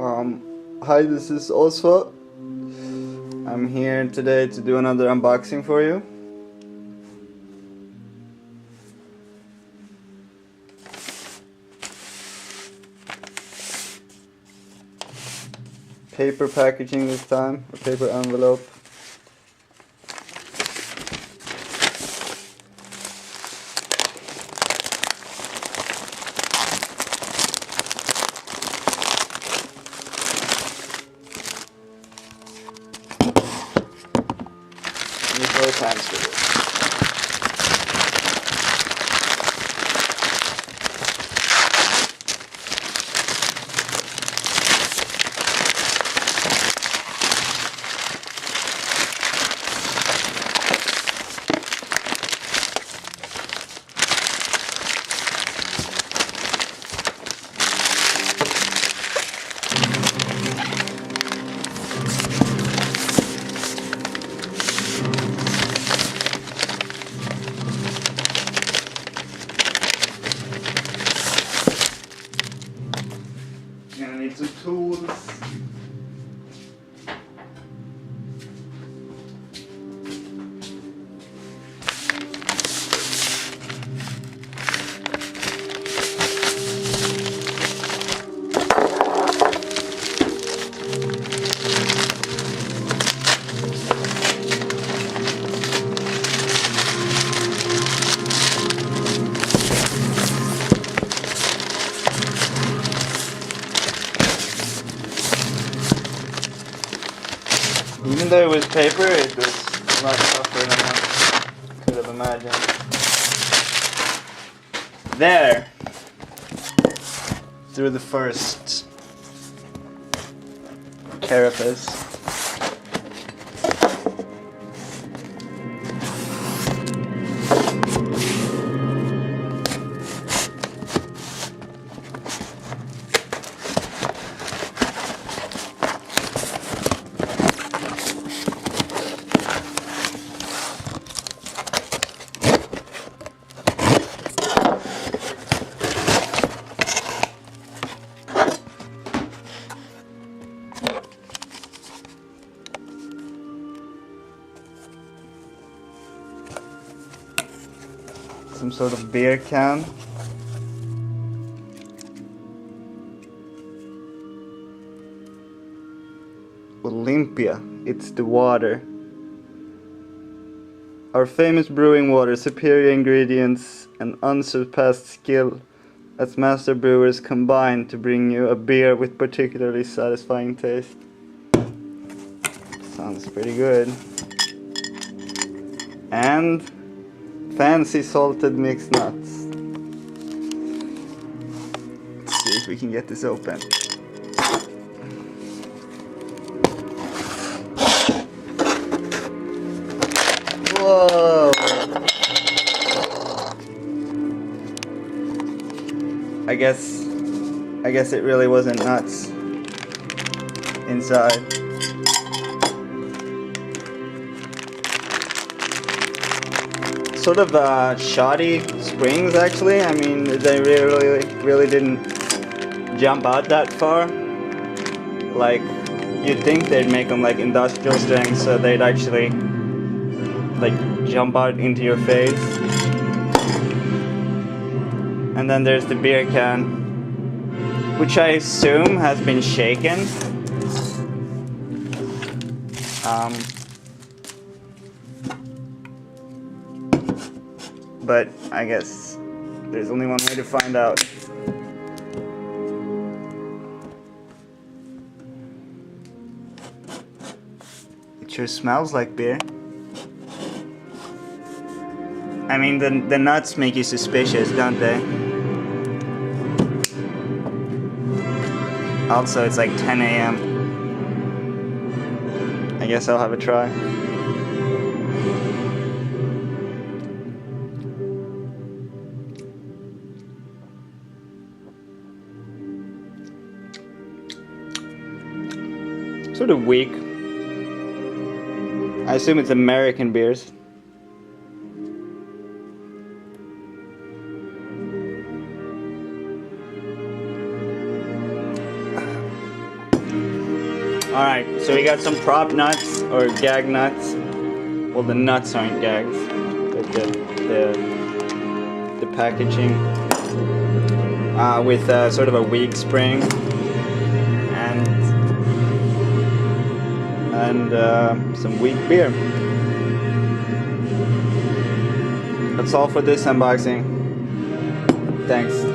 Hi, this is Osva. I'm here today to do another unboxing for you. Paper packaging this time, a paper envelope. Those hands with it. You're gonna need some tools. Even though it was paper, it was a lot tougher than I could have imagined. There! Through the first carapace. Some sort of beer can. Olympia, it's the water. Our famous brewing water, superior ingredients and unsurpassed skill as master brewers combine to bring you a beer with particularly satisfying taste. Sounds pretty good. And fancy salted mixed nuts. Let's see if we can get this open. Whoa! I guess it really wasn't nuts inside. Sort of shoddy springs, actually. I mean, they really didn't jump out that far. Like, you'd think they'd make them like industrial strength, so they'd actually like jump out into your face. And then there's the beer can, which I assume has been shaken. But I guess there's only one way to find out. It sure smells like beer. I mean, the nuts make you suspicious, don't they? Also, it's like 10 a.m. I guess I'll have a try. Sort of weak. I assume it's American beers. Alright, so we got some prop nuts or gag nuts. Well, the nuts aren't gags, but the packaging with sort of a weak spring and some weak beer. That's all for this unboxing. Thanks.